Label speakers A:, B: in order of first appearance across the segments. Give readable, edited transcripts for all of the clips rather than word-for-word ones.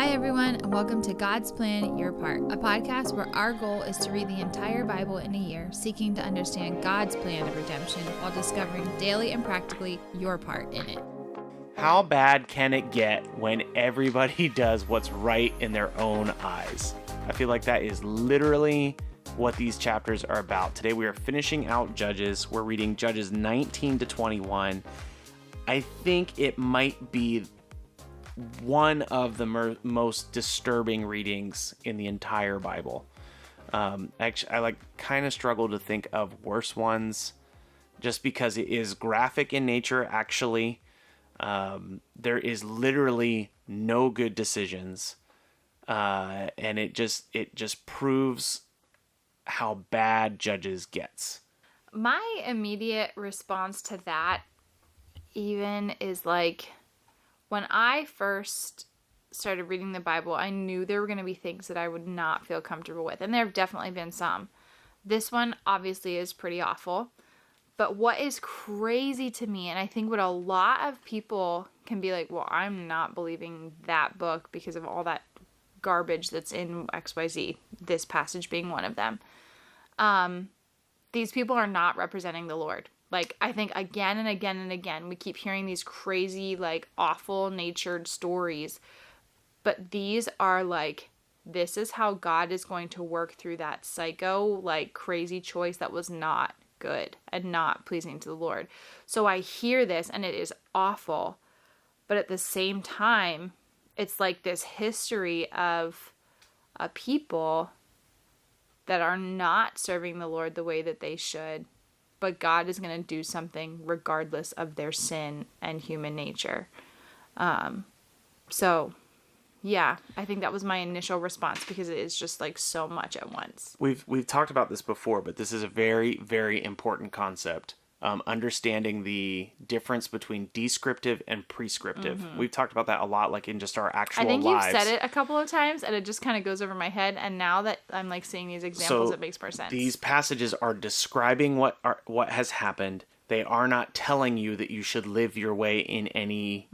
A: Hi, everyone, and welcome to God's Plan, Your Part, a podcast where our goal is to read the entire Bible in a year, seeking to understand God's plan of redemption while discovering daily and practically your part in it.
B: How bad can it get when everybody does what's right in their own eyes? I feel like that is literally what these chapters are about. Today we are finishing out Judges. We're reading Judges 19 to 21. I think it might be one of the most disturbing readings in the entire Bible. Actually, I kind of struggle to think of worse ones, just because it is graphic in nature. Actually, there is literally no good decisions, and it just proves how bad Judges gets.
C: My immediate response to that even is like, when I first started reading the Bible, I knew there were going to be things that I would not feel comfortable with. And there have definitely been some. This one obviously is pretty awful. But what is crazy to me, and I think what a lot of people can be like, well, I'm not believing that book because of all that garbage that's in XYZ, this passage being one of them. These people are not representing the Lord. Like, I think again and again and again, we keep hearing these crazy, like, awful natured stories. But these are like, this is how God is going to work through that psycho, like, crazy choice that was not good and not pleasing to the Lord. So I hear this and it is awful. But at the same time, it's like this history of a people that are not serving the Lord the way that they should. But God is going to do something regardless of their sin and human nature. So, yeah, I think that was my initial response because it is just like so much at once.
B: We've talked about this before, but this is a very, very important concept. Understanding the difference between descriptive and prescriptive. Mm-hmm. We've talked about that a lot, like in just our actual lives.
C: I think you've said it a couple of times, and it just kind of goes over my head. And now that I'm like seeing these examples, it makes more sense.
B: These passages are describing what has happened. They are not telling you that you should live your way in any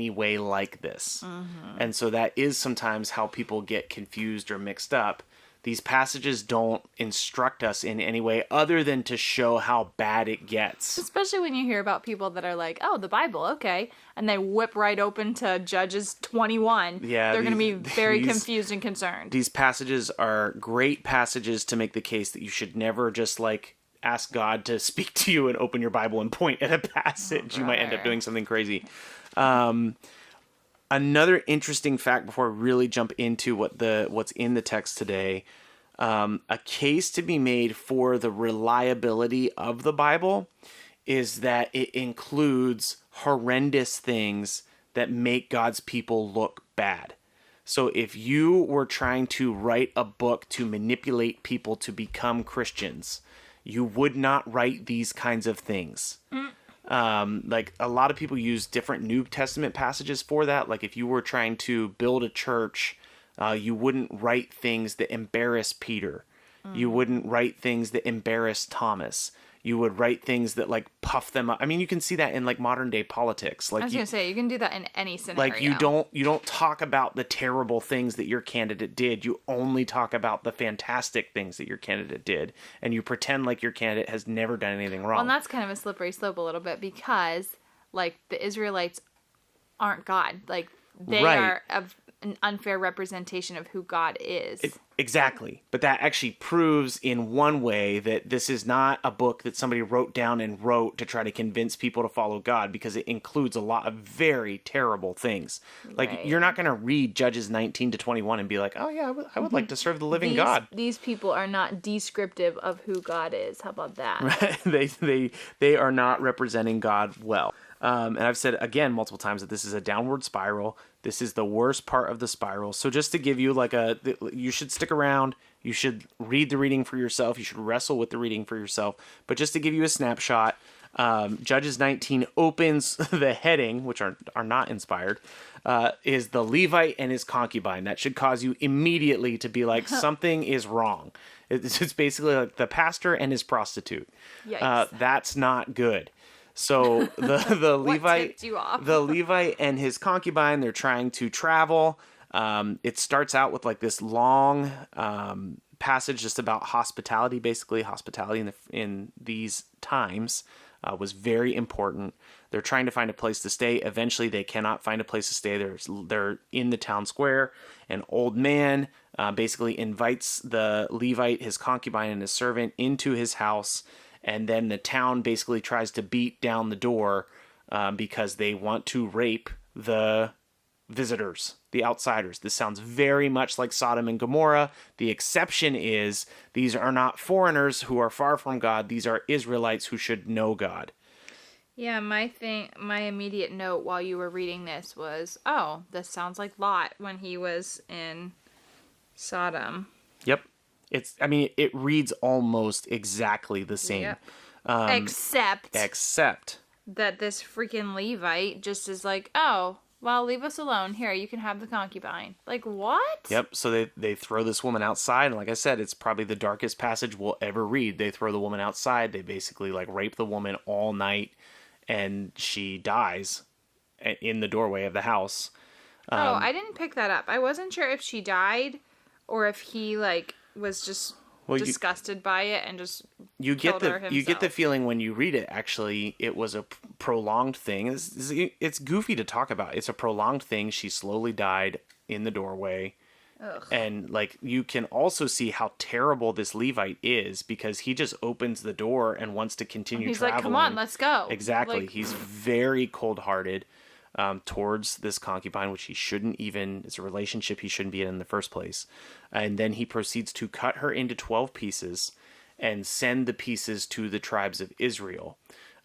B: way like this. Mm-hmm. And so that is sometimes how people get confused or mixed up. These passages don't instruct us in any way other than to show how bad it gets.
C: Especially when you hear about people that are like, oh, the Bible, okay. And they whip right open to Judges 21.
B: Yeah,
C: they're going to be very confused and concerned.
B: These passages are great passages to make the case that you should never just like ask God to speak to you and open your Bible and point at a passage. Oh, you might end up doing something crazy. Another interesting fact before we really jump into what's in the text today, a case to be made for the reliability of the Bible is that it includes horrendous things that make God's people look bad. So if you were trying to write a book to manipulate people to become Christians, you would not write these kinds of things. Like a lot of people use different New Testament passages for that. Like if you were trying to build a church, you wouldn't write things that embarrass Peter. You wouldn't write things that embarrass Thomas. You would write things that like puff them up. I mean, you can see that in like modern day politics. Like
C: I was going to say, you can do that in any scenario.
B: Like you don't talk about the terrible things that your candidate did. You only talk about the fantastic things that your candidate did. And you pretend like your candidate has never done anything wrong.
C: Well, and that's kind of a slippery slope a little bit because like the Israelites aren't God. Like they are an unfair representation of who God is.
B: Exactly. But that actually proves in one way that this is not a book that somebody wrote down and wrote to try to convince people to follow God, because it includes a lot of very terrible things. Like you're not going to read Judges 19 to 21 and be like, oh yeah, I would like to serve the living God.
C: These people are not descriptive of who God is. How about that?
B: They are not representing God well. And I've said again multiple times that this is a downward spiral. This is the worst part of the spiral. So just to give you you should stick around. You should read the reading for yourself. You should wrestle with the reading for yourself. But just to give you a snapshot, Judges 19 opens the heading, which are not inspired, is the Levite and his concubine. That should cause you immediately to be like, something is wrong. It's basically like the pastor and his prostitute.
C: Yikes.
B: That's not good. So the
C: What
B: Levite,
C: tipped you off?
B: the Levite and his concubine, they're trying to travel. It starts out with like this long passage just about hospitality. Basically, hospitality in these times was very important. They're trying to find a place to stay. Eventually, they cannot find a place to stay. They're in the town square. An old man basically invites the Levite, his concubine, and his servant into his house. And then the town basically tries to beat down the door because they want to rape the visitors, the outsiders. This sounds very much like Sodom and Gomorrah. The exception is these are not foreigners who are far from God. These are Israelites who should know God.
C: Yeah, my immediate note while you were reading this was, oh, this sounds like Lot when he was in Sodom.
B: Yep. It reads almost exactly the same.
C: Yep.
B: Except
C: that this freaking Levite just is like, oh, well, leave us alone. Here, you can have the concubine. Like, what?
B: Yep. So they throw this woman outside. And like I said, it's probably the darkest passage we'll ever read. They throw the woman outside. They basically like rape the woman all night. And she dies in the doorway of the house.
C: I didn't pick that up. I wasn't sure if she died or if he like was just disgusted by it and just killed her himself.
B: You get the feeling when you read it. Actually, it was a prolonged thing. It's goofy to talk about. It's a prolonged thing. She slowly died in the doorway.
C: Ugh.
B: And like you can also see how terrible this Levite is because he just opens the door and wants to continue traveling.
C: He's like, come on, let's go.
B: Exactly.
C: Like...
B: He's very cold-hearted towards this concubine, which it's a relationship he shouldn't be in the first place. And then he proceeds to cut her into 12 pieces and send the pieces to the tribes of Israel.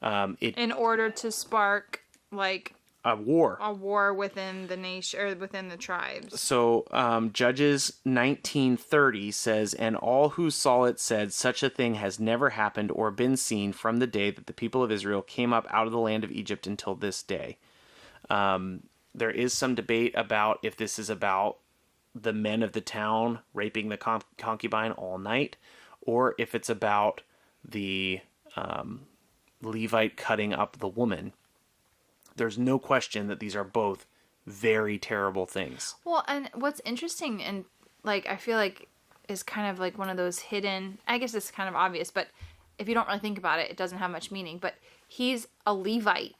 C: In order to spark like
B: a war
C: within the nation or within the tribes.
B: So Judges 19:30 says, and all who saw it said, such a thing has never happened or been seen from the day that the people of Israel came up out of the land of Egypt until this day. There is some debate about if this is about the men of the town raping the concubine all night, or if it's about the Levite cutting up the woman. There's no question that these are both very terrible things.
C: Well, and what's interesting and like I feel like is kind of like one of those hidden, I guess it's kind of obvious, but if you don't really think about it, it doesn't have much meaning. But he's a Levite.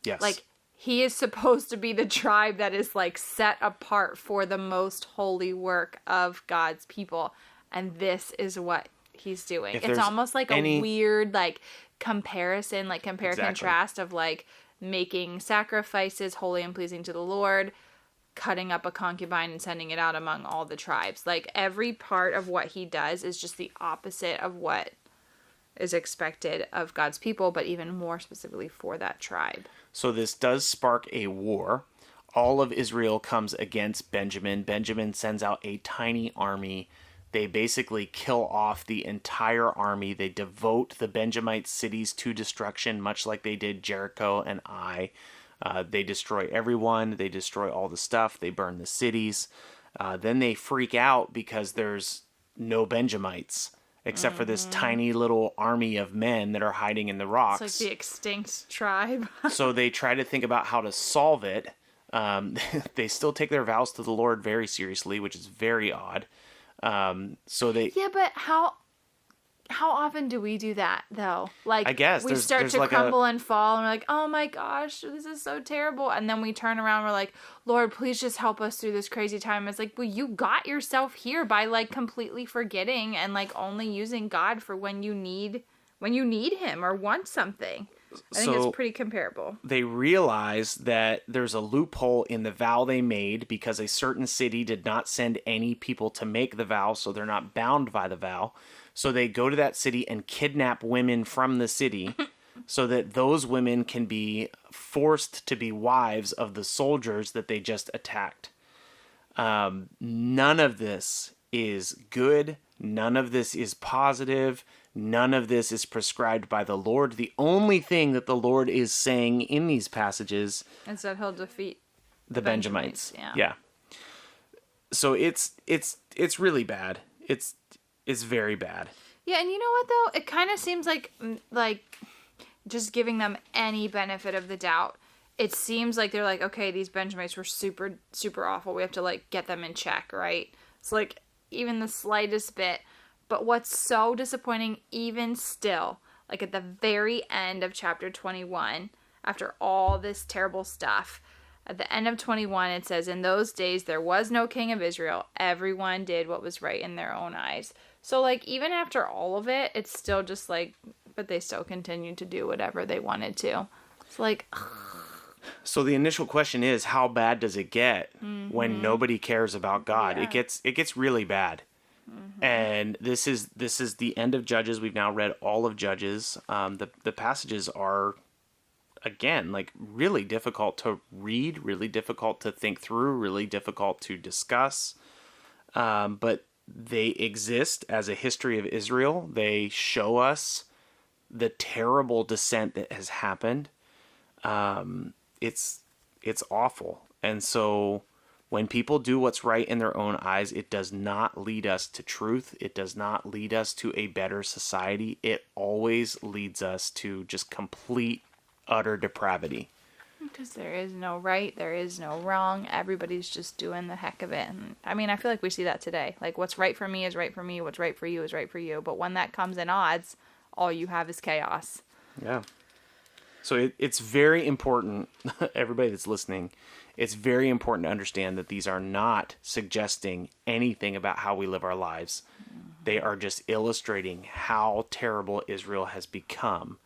B: Yes.
C: Like he is supposed to be the tribe that is like set apart for the most holy work of God's people. And this is what he's doing. It's almost like a weird like comparison, like contrast of like making sacrifices holy and pleasing to the Lord, cutting up a concubine and sending it out among all the tribes. Like every part of what he does is just the opposite of what is expected of God's people, but even more specifically for that tribe.
B: So this does spark a war. All of Israel comes against Benjamin. Benjamin sends out a tiny army. They basically kill off the entire army. They devote the Benjamite cities to destruction, much like they did Jericho and Ai. They destroy everyone. They destroy all the stuff. They burn the cities. Then they freak out because there's no Benjamites, except for this tiny little army of men that are hiding in the rocks.
C: It's like the extinct tribe.
B: So they try to think about how to solve it. They still take their vows to the Lord very seriously, which is very odd.
C: Yeah, but how often do we do that though? Like,
B: I guess
C: we start to crumble and fall, and we're like, oh my gosh, this is so terrible. And then we turn around, and we're like, Lord, please just help us through this crazy time. It's like, well, you got yourself here by like completely forgetting and like only using God for when you need Him or want something. I think it's pretty comparable.
B: They realize that there's a loophole in the vow they made because a certain city did not send any people to make the vow, so they're not bound by the vow. So they go to that city and kidnap women from the city so that those women can be forced to be wives of the soldiers that they just attacked. None of this is good. None of this is positive. None of this is prescribed by the Lord. The only thing that the Lord is saying in these passages
C: is that he'll defeat
B: the Benjamites. Yeah. So it's really bad. It's very bad.
C: Yeah, and you know what though? It kind of seems like just giving them any benefit of the doubt, it seems like they're like, okay, these Benjamites were super, super awful. We have to, like, get them in check, right? It's like, even the slightest bit. But what's so disappointing, even still, like at the very end of chapter 21, after all this terrible stuff, at the end of 21, it says, in those days there was no king of Israel. Everyone did what was right in their own eyes. So, like, even after all of it, it's still just like, but they still continued to do whatever they wanted to. It's like, ugh.
B: So the initial question is, how bad does it get when nobody cares about God?
C: Yeah.
B: It gets really bad. And this is the end of Judges. We've now read all of Judges. The passages are, again, like, really difficult to read, really difficult to think through, really difficult to discuss. But they exist as a history of Israel. They show us the terrible descent that has happened. It's awful. And so when people do what's right in their own eyes, it does not lead us to truth. It does not lead us to a better society. It always leads us to just complete, utter depravity.
C: Because there is no right, there is no wrong. Everybody's just doing the heck of it. And, I mean, I feel like we see that today. Like, what's right for me is right for me. What's right for you is right for you. But when that comes in odds, all you have is chaos.
B: Yeah. So it's very important, everybody that's listening, it's very important to understand that these are not suggesting anything about how we live our lives. They are just illustrating how terrible Israel has become,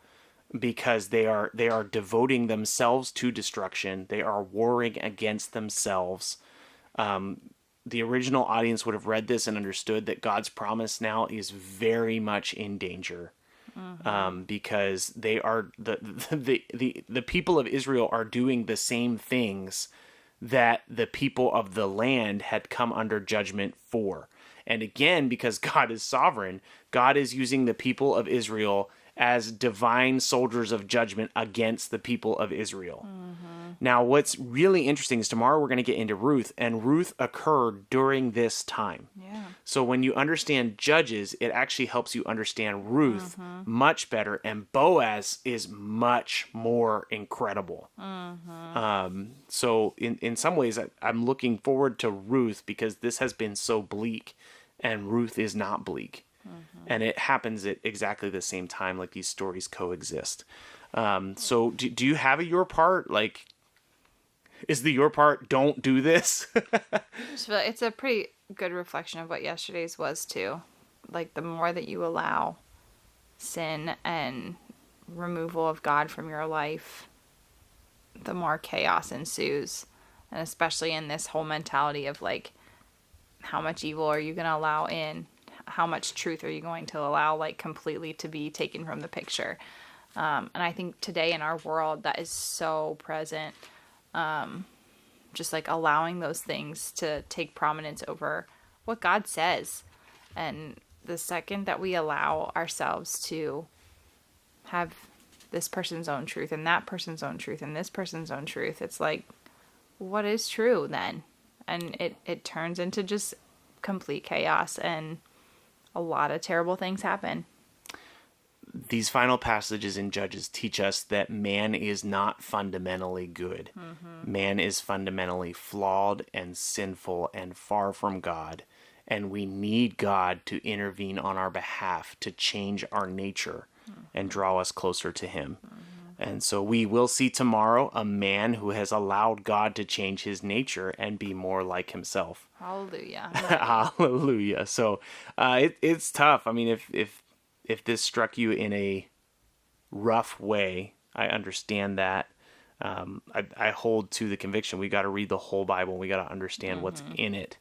B: because they are devoting themselves to destruction. They are warring against themselves. The original audience would have read this and understood that God's promise now is very much in danger. Because they are the people of Israel are doing the same things that the people of the land had come under judgment for. And again, because God is sovereign, God is using the people of Israel as divine soldiers of judgment against the people of Israel. Now, what's really interesting is tomorrow we're going to get into Ruth, and Ruth occurred during this time.
C: Yeah.
B: So when you understand Judges, it actually helps you understand Ruth much better, and Boaz is much more incredible. So in some ways, I'm looking forward to Ruth, because this has been so bleak, and Ruth is not bleak. And it happens at exactly the same time, like these stories coexist. So do you have a your part? Like, is the your part, don't do this?
C: It's a pretty good reflection of what yesterday's was too. Like, the more that you allow sin and removal of God from your life, the more chaos ensues. And especially in this whole mentality of, like, how much evil are you going to allow in? How much truth are you going to allow, like, completely to be taken from the picture? And I think today in our world that is so present. Just like allowing those things to take prominence over what God says. And the second that we allow ourselves to have this person's own truth and that person's own truth and this person's own truth, it's like, what is true then? And it turns into just complete chaos, and a lot of terrible things happen.
B: These final passages in Judges teach us that man is not fundamentally good. Man is fundamentally flawed and sinful and far from God. And we need God to intervene on our behalf to change our nature and draw us closer to Him. And so we will see tomorrow a man who has allowed God to change his nature and be more like himself.
C: Hallelujah.
B: Hallelujah. So it's tough. I mean, if this struck you in a rough way, I understand that. I hold to the conviction we got to read the whole Bible. We got to understand what's in it.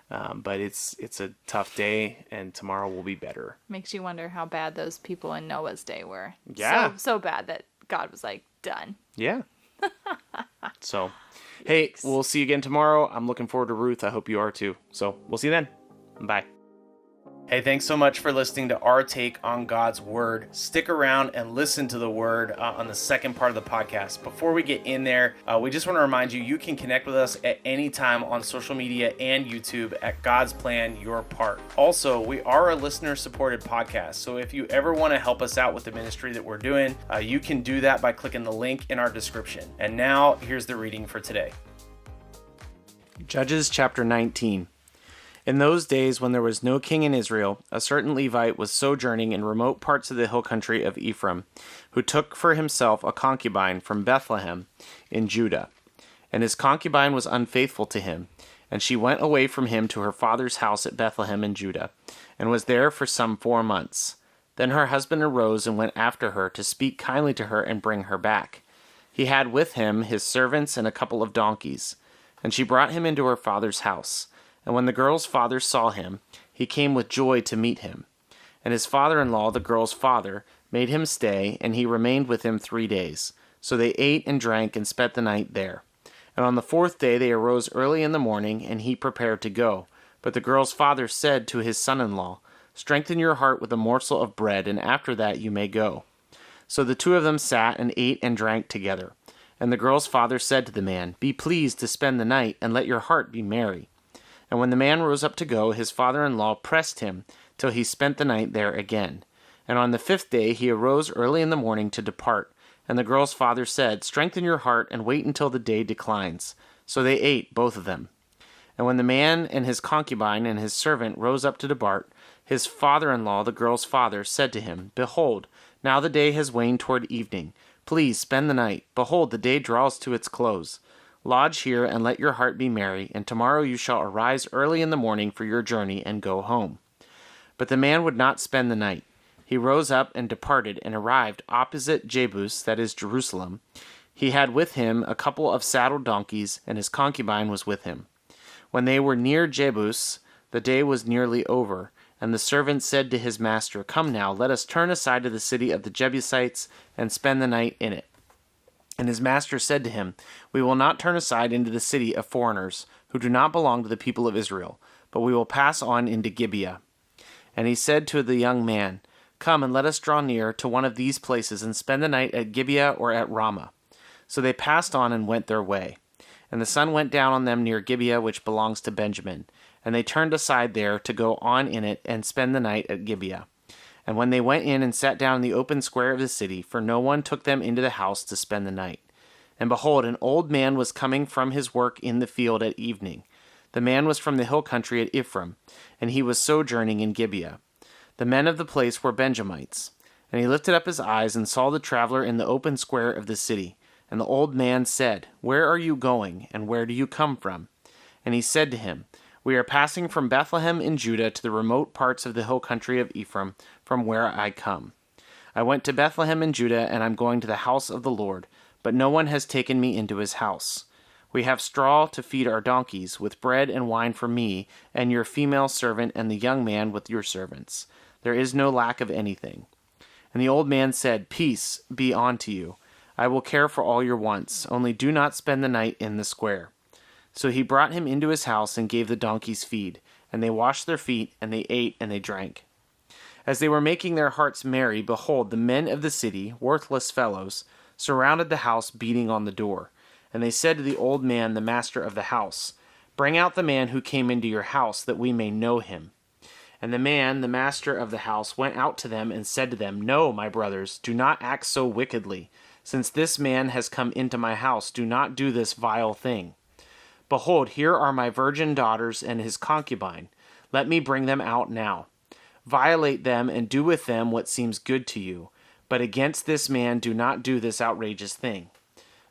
B: But it's a tough day, and tomorrow will be better.
C: Makes you wonder how bad those people in Noah's day were.
B: Yeah.
C: So bad that God was like, done.
B: Yeah. So, hey, we'll see you again tomorrow. I'm looking forward to Ruth. I hope you are too. So we'll see you then. Bye. Hey, thanks so much for listening to our take on God's Word. Stick around and listen to the Word on the second part of the podcast. Before we get in there, we just want to remind you, you can connect with us at any time on social media and YouTube at God's Plan, Your Part. Also, we are a listener-supported podcast, so if you ever want to help us out with the ministry that we're doing, you can do that by clicking the link in our description. And now, here's the reading for today. Judges chapter 19. In those days, when there was no king in Israel, a certain Levite was sojourning in remote parts of the hill country of Ephraim, who took for himself a concubine from Bethlehem in Judah. And his concubine was unfaithful to him, and she went away from him to her father's house at Bethlehem in Judah, and was there for some 4 months. Then her husband arose and went after her to speak kindly to her and bring her back. He had with him his servants and a couple of donkeys, and she brought him into her father's house. And when the girl's father saw him, he came with joy to meet him. And his father-in-law, the girl's father, made him stay, and he remained with him 3 days. So they ate and drank and spent the night there. And on the 4th day they arose early in the morning, and he prepared to go. But the girl's father said to his son-in-law, "Strengthen your heart with a morsel of bread, and after that you may go." So the two of them sat and ate and drank together. And the girl's father said to the man, "Be pleased to spend the night, and let your heart be merry." And when the man rose up to go, his father-in-law pressed him till he spent the night there again. And on the 5th day he arose early in the morning to depart. And the girl's father said, "Strengthen your heart and wait until the day declines." So they ate, both of them. And when the man and his concubine and his servant rose up to depart, his father-in-law, the girl's father, said to him, "Behold, now the day has waned toward evening. Please spend the night. Behold, the day draws to its close. Lodge here and let your heart be merry, and tomorrow you shall arise early in the morning for your journey and go home." But the man would not spend the night. He rose up and departed and arrived opposite Jebus, that is Jerusalem. He had with him a couple of saddled donkeys, and his concubine was with him. When they were near Jebus, the day was nearly over, and the servant said to his master, "Come now, let us turn aside to the city of the Jebusites and spend the night in it." And his master said to him, "We will not turn aside into the city of foreigners, who do not belong to the people of Israel, but we will pass on into Gibeah." And he said to the young man, "Come and let us draw near to one of these places and spend the night at Gibeah or at Ramah." So they passed on and went their way. And the sun went down on them near Gibeah, which belongs to Benjamin. And they turned aside there to go on in it and spend the night at Gibeah. And when they went in and sat down in the open square of the city, for no one took them into the house to spend the night. And behold, an old man was coming from his work in the field at evening. The man was from the hill country at Ephraim, and he was sojourning in Gibeah. The men of the place were Benjamites. And he lifted up his eyes and saw the traveler in the open square of the city. And the old man said, "Where are you going, and where do you come from?" And he said to him, "We are passing from Bethlehem in Judah to the remote parts of the hill country of Ephraim, from where I come. I went to Bethlehem in Judah, and I'm going to the house of the Lord, but no one has taken me into his house. We have straw to feed our donkeys, with bread and wine for me, and your female servant and the young man with your servants. There is no lack of anything." And the old man said, "Peace be unto you. I will care for all your wants, only do not spend the night in the square." So he brought him into his house and gave the donkeys feed, and they washed their feet, and they ate, and they drank. As they were making their hearts merry, behold, the men of the city, worthless fellows, surrounded the house, beating on the door. And they said to the old man, the master of the house, "Bring out the man who came into your house, that we may know him." And the man, the master of the house, went out to them and said to them, "No, my brothers, do not act so wickedly. Since this man has come into my house, do not do this vile thing. Behold, here are my virgin daughters and his concubine. Let me bring them out now. Violate them and do with them what seems good to you. But against this man do not do this outrageous thing."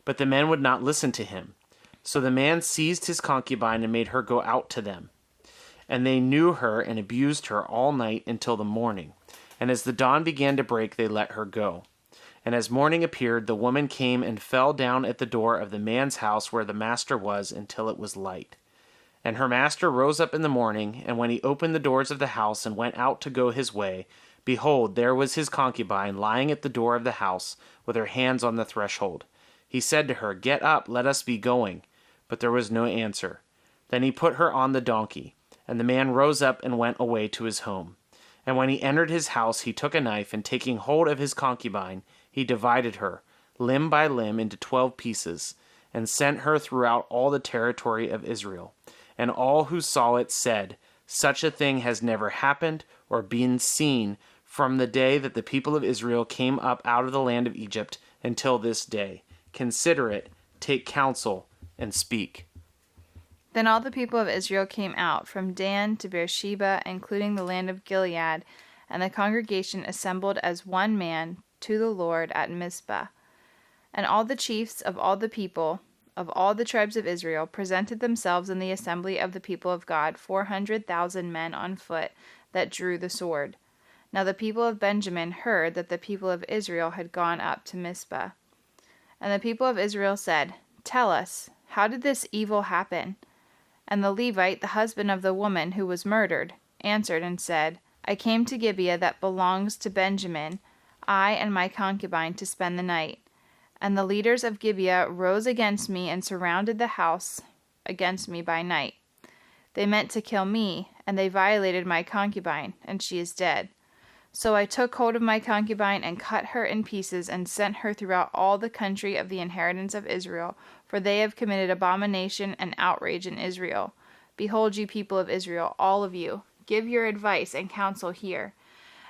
B: But the men would not listen to him. So the man seized his concubine and made her go out to them. And they knew her and abused her all night until the morning. And as the dawn began to break, they let her go. And as morning appeared, the woman came and fell down at the door of the man's house where the master was until it was light. And her master rose up in the morning, and when he opened the doors of the house and went out to go his way, behold, there was his concubine lying at the door of the house with her hands on the threshold. He said to her, "Get up, let us be going." But there was no answer. Then he put her on the donkey, and the man rose up and went away to his home. And when he entered his house, he took a knife, and taking hold of his concubine, he divided her, limb by limb, into 12 pieces, and sent her throughout all the territory of Israel. And all who saw it said, "Such a thing has never happened or been seen from the day that the people of Israel came up out of the land of Egypt until this day. Consider it, take counsel, and speak."
C: Then all the people of Israel came out from Dan to Beersheba, including the land of Gilead, and the congregation assembled as one man to the Lord at Mizpah. And all the chiefs of all the people, of all the tribes of Israel, presented themselves in the assembly of the people of God, 400,000 men on foot that drew the sword. Now the people of Benjamin heard that the people of Israel had gone up to Mizpah. And the people of Israel said, "Tell us, how did this evil happen?" And the Levite, the husband of the woman who was murdered, answered and said, "I came to Gibeah that belongs to Benjamin, I and my concubine, to spend the night. And the leaders of Gibeah rose against me and surrounded the house against me by night. They meant to kill me, and they violated my concubine, and she is dead. So I took hold of my concubine and cut her in pieces and sent her throughout all the country of the inheritance of Israel, for they have committed abomination and outrage in Israel. Behold, you people of Israel, all of you, give your advice and counsel here."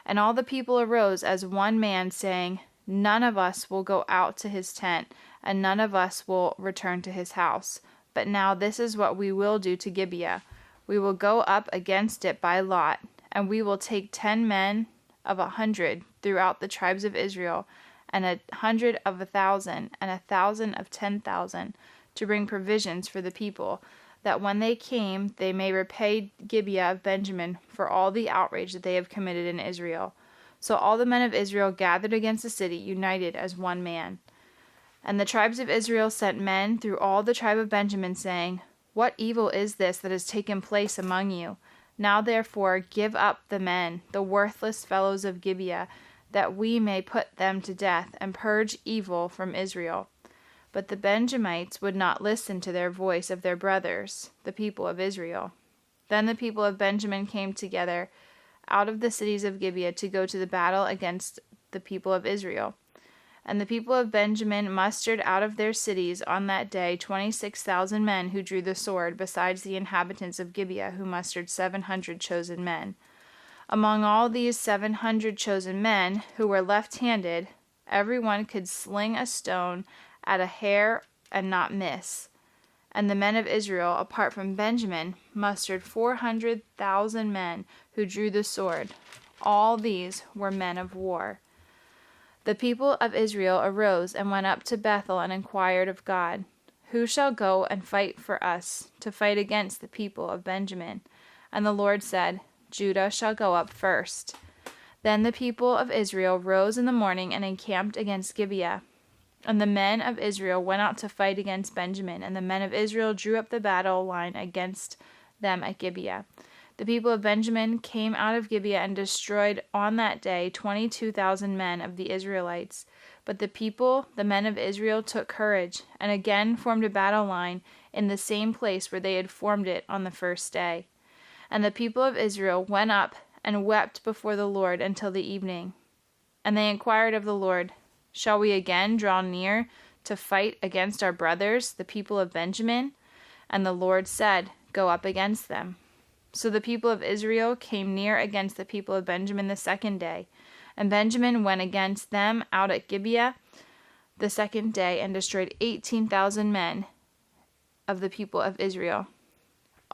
C: And all the people arose as one man, saying, "None of us will go out to his tent, and none of us will return to his house. But now this is what we will do to Gibeah. We will go up against it by lot, and we will take 10 men of 100 throughout the tribes of Israel, and 100 of 1,000, and 1,000 of 10,000, to bring provisions for the people, that when they came they may repay Gibeah of Benjamin for all the outrage that they have committed in Israel." So all the men of Israel gathered against the city, united as one man. And the tribes of Israel sent men through all the tribe of Benjamin, saying, "What evil is this that has taken place among you? Now therefore give up the men, the worthless fellows of Gibeah, that we may put them to death, and purge evil from Israel." But the Benjamites would not listen to their voice of their brothers, the people of Israel. Then the people of Benjamin came together out of the cities of Gibeah to go to the battle against the people of Israel. And the people of Benjamin mustered out of their cities on that day 26,000 men who drew the sword, besides the inhabitants of Gibeah, who mustered 700 chosen men. Among all these 700 chosen men, who were left-handed, every one could sling a stone at a hair and not miss. And the men of Israel, apart from Benjamin, mustered 400,000 men who drew the sword. All these were men of war. The people of Israel arose and went up to Bethel and inquired of God, "Who shall go and fight for us, to fight against the people of Benjamin?" And the Lord said, "Judah shall go up first." Then the people of Israel rose in the morning and encamped against Gibeah. And the men of Israel went out to fight against Benjamin, and the men of Israel drew up the battle line against them at Gibeah. The people of Benjamin came out of Gibeah and destroyed on that day 22,000 men of the Israelites. But the men of Israel, took courage, and again formed a battle line in the same place where they had formed it on the first day. And the people of Israel went up and wept before the Lord until the evening. And they inquired of the Lord, "Shall we again draw near to fight against our brothers, the people of Benjamin?" And the Lord said, "Go up against them." So the people of Israel came near against the people of Benjamin the second day. And Benjamin went against them out at Gibeah the second day, and destroyed 18,000 men of the people of Israel.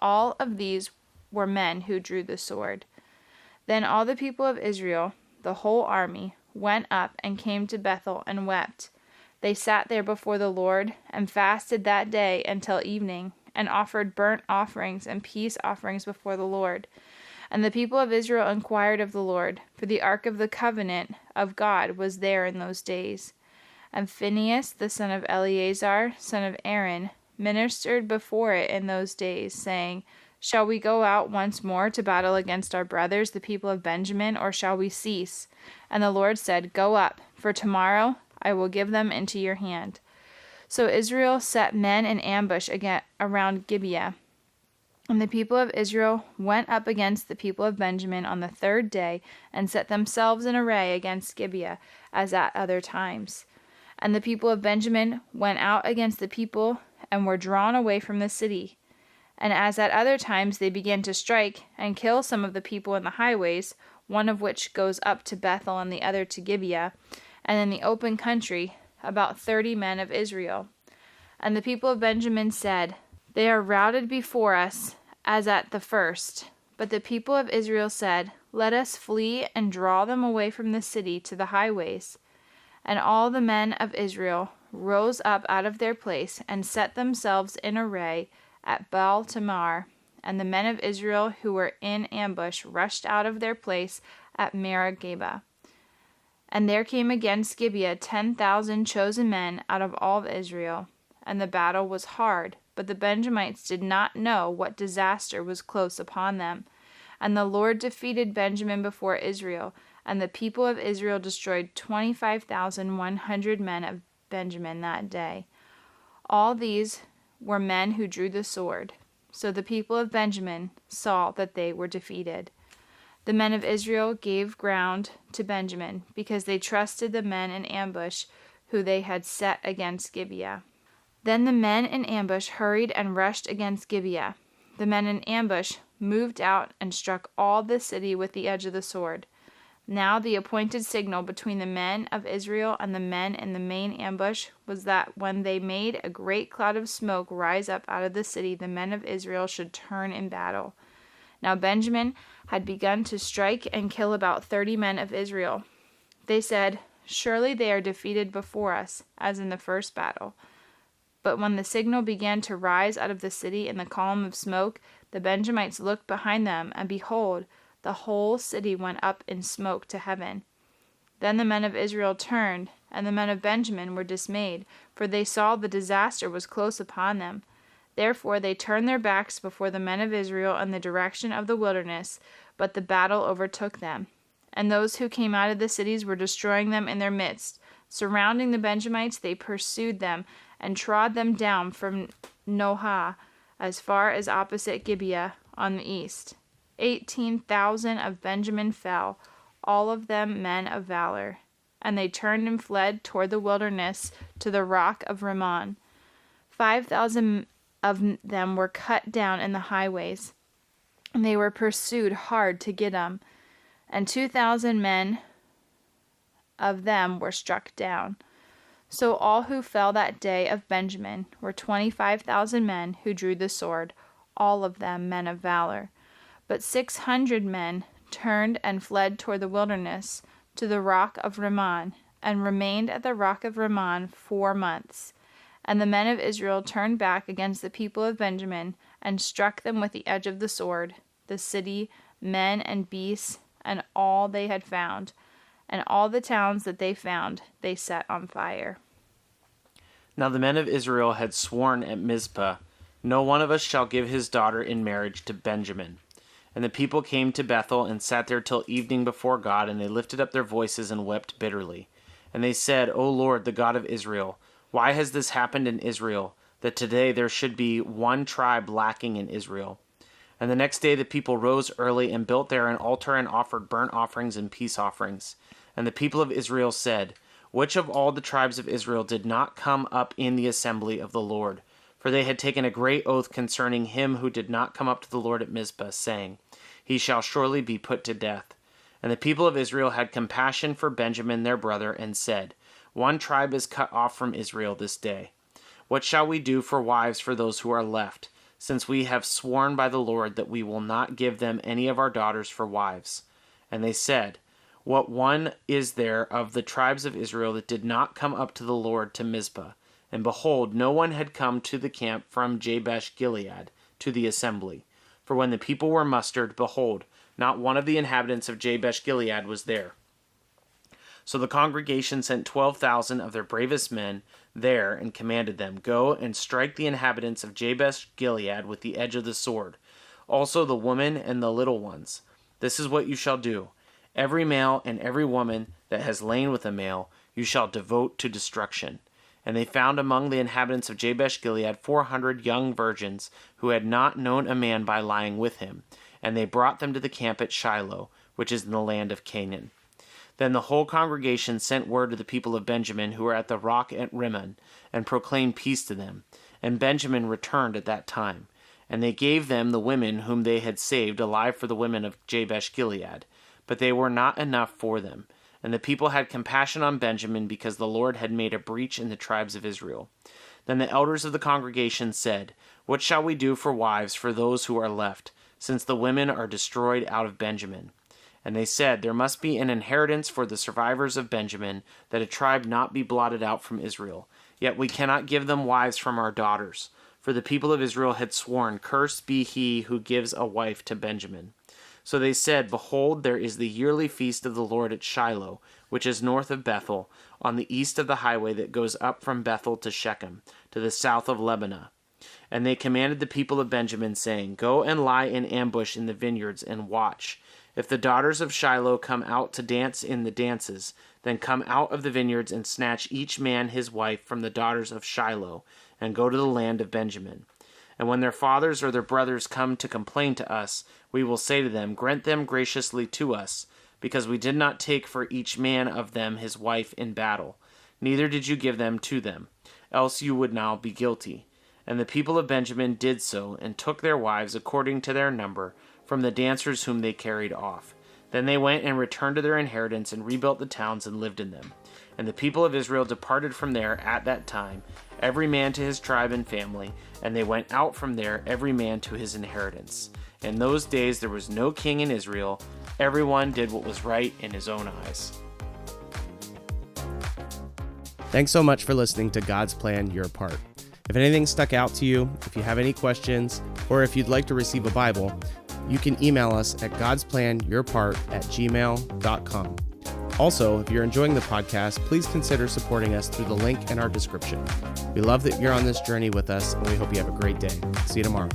C: All of these were men who drew the sword. Then all the people of Israel, the whole army, went up and came to Bethel and wept. They sat there before the Lord and fasted that day until evening, and offered burnt offerings and peace offerings before the Lord. And the people of Israel inquired of the Lord, for the ark of the covenant of God was there in those days. And Phinehas, the son of Eleazar, son of Aaron, ministered before it in those days, saying, "Shall we go out once more to battle against our brothers, the people of Benjamin, or shall we cease?" And the Lord said, "Go up, for tomorrow I will give them into your hand." So Israel set men in ambush around Gibeah. And the people of Israel went up against the people of Benjamin on the third day, and set themselves in array against Gibeah, as at other times. And the people of Benjamin went out against the people, and were drawn away from the city. And as at other times they began to strike, and kill some of the people in the highways, one of which goes up to Bethel, and the other to Gibeah, and in the open country, about 30 men of Israel. And the people of Benjamin said, They are routed before us, as at the first. But the people of Israel said, Let us flee and draw them away from the city to the highways. And all the men of Israel rose up out of their place, and set themselves in array at Baal Tamar. And the men of Israel who were in ambush rushed out of their place at Gibeah. And there came against Gibeah 10,000 chosen men out of all of Israel. And the battle was hard, but the Benjamites did not know what disaster was close upon them. And the Lord defeated Benjamin before Israel, and the people of Israel destroyed 25,100 men of Benjamin that day. All these were men who drew the sword. So the people of Benjamin saw that they were defeated. The men of Israel gave ground to Benjamin, because they trusted the men in ambush who they had set against Gibeah. Then the men in ambush hurried and rushed against Gibeah. The men in ambush moved out and struck all the city with the edge of the sword. Now the appointed signal between the men of Israel and the men in the main ambush was that when they made a great cloud of smoke rise up out of the city, the men of Israel should turn in battle. Now Benjamin had begun to strike and kill about 30 men of Israel. They said, Surely they are defeated before us, as in the first battle. But when the signal began to rise out of the city in the column of smoke, the Benjamites looked behind them, and behold, the whole city went up in smoke to heaven. Then the men of Israel turned, and the men of Benjamin were dismayed, for they saw the disaster was close upon them. Therefore they turned their backs before the men of Israel in the direction of the wilderness, but the battle overtook them. And those who came out of the cities were destroying them in their midst. Surrounding the Benjamites, they pursued them, and trod them down from Nohah as far as opposite Gibeah on the east. 18,000 of Benjamin fell, all of them men of valor. And they turned and fled toward the wilderness to the rock of Rimmon. 5,000 of them were cut down in the highways, and they were pursued hard to Gidom, and 2,000 men of them were struck down. So all who fell that day of Benjamin were 25,000 men who drew the sword, all of them men of valor. But 600 men turned and fled toward the wilderness to the rock of Rimmon, and remained at the rock of Rimmon 4 months. And the men of Israel turned back against the people of Benjamin, and struck them with the edge of the sword, the city, men and beasts, and all they had found. And all the towns that they found they set on fire.
B: Now the men of Israel had sworn at Mizpah, No one of us shall give his daughter in marriage to Benjamin. And the people came to Bethel, and sat there till evening before God, and they lifted up their voices and wept bitterly. And they said, O Lord, the God of Israel, why has this happened in Israel, that today there should be one tribe lacking in Israel? And the next day the people rose early, and built there an altar, and offered burnt offerings and peace offerings. And the people of Israel said, Which of all the tribes of Israel did not come up in the assembly of the Lord? For they had taken a great oath concerning him who did not come up to the Lord at Mizpah, saying, He shall surely be put to death. And the people of Israel had compassion for Benjamin their brother, and said, One tribe is cut off from Israel this day. What shall we do for wives for those who are left, since we have sworn by the Lord that we will not give them any of our daughters for wives? And they said, What one is there of the tribes of Israel that did not come up to the Lord to Mizpah? And behold, no one had come to the camp from Jabesh Gilead to the assembly. For when the people were mustered, behold, not one of the inhabitants of Jabesh Gilead was there. So the congregation sent 12,000 of their bravest men there, and commanded them, Go and strike the inhabitants of Jabesh Gilead with the edge of the sword, also the women and the little ones. This is what you shall do. Every male and every woman that has lain with a male you shall devote to destruction. And they found among the inhabitants of Jabesh-Gilead 400 young virgins who had not known a man by lying with him. And they brought them to the camp at Shiloh, which is in the land of Canaan. Then the whole congregation sent word to the people of Benjamin who were at the rock at Rimmon, and proclaimed peace to them. And Benjamin returned at that time. And they gave them the women whom they had saved alive for the women of Jabesh-Gilead. But they were not enough for them. And the people had compassion on Benjamin because the Lord had made a breach in the tribes of Israel. Then the elders of the congregation said, "What shall we do for wives for those who are left, since the women are destroyed out of Benjamin?" And they said, "There must be an inheritance for the survivors of Benjamin, that a tribe not be blotted out from Israel. Yet we cannot give them wives from our daughters." For the people of Israel had sworn, "Cursed be he who gives a wife to Benjamin." So they said, "Behold, there is the yearly feast of the Lord at Shiloh, which is north of Bethel, on the east of the highway that goes up from Bethel to Shechem, to the south of Lebanon." And they commanded the people of Benjamin, saying, "Go and lie in ambush in the vineyards, and watch. If the daughters of Shiloh come out to dance in the dances, then come out of the vineyards and snatch each man his wife from the daughters of Shiloh, and go to the land of Benjamin. And when their fathers or their brothers come to complain to us, we will say to them, Grant them graciously to us, because we did not take for each man of them his wife in battle, neither did you give them to them, else you would now be guilty." And the people of Benjamin did so, and took their wives according to their number, from the dancers whom they carried off. Then they went and returned to their inheritance, and rebuilt the towns and lived in them. And the people of Israel departed from there at that time, every man to his tribe and family, and they went out from there, every man to his inheritance. In those days there was no king in Israel. Everyone did what was right in his own eyes.
D: Thanks so much for listening to God's Plan, Your Part. If anything stuck out to you, if you have any questions, or if you'd like to receive a Bible, you can email us at godsplанyourpart@gmail.com. Also, if you're enjoying the podcast, please consider supporting us through the link in our description. We love that you're on this journey with us, and we hope you have a great day. See you tomorrow.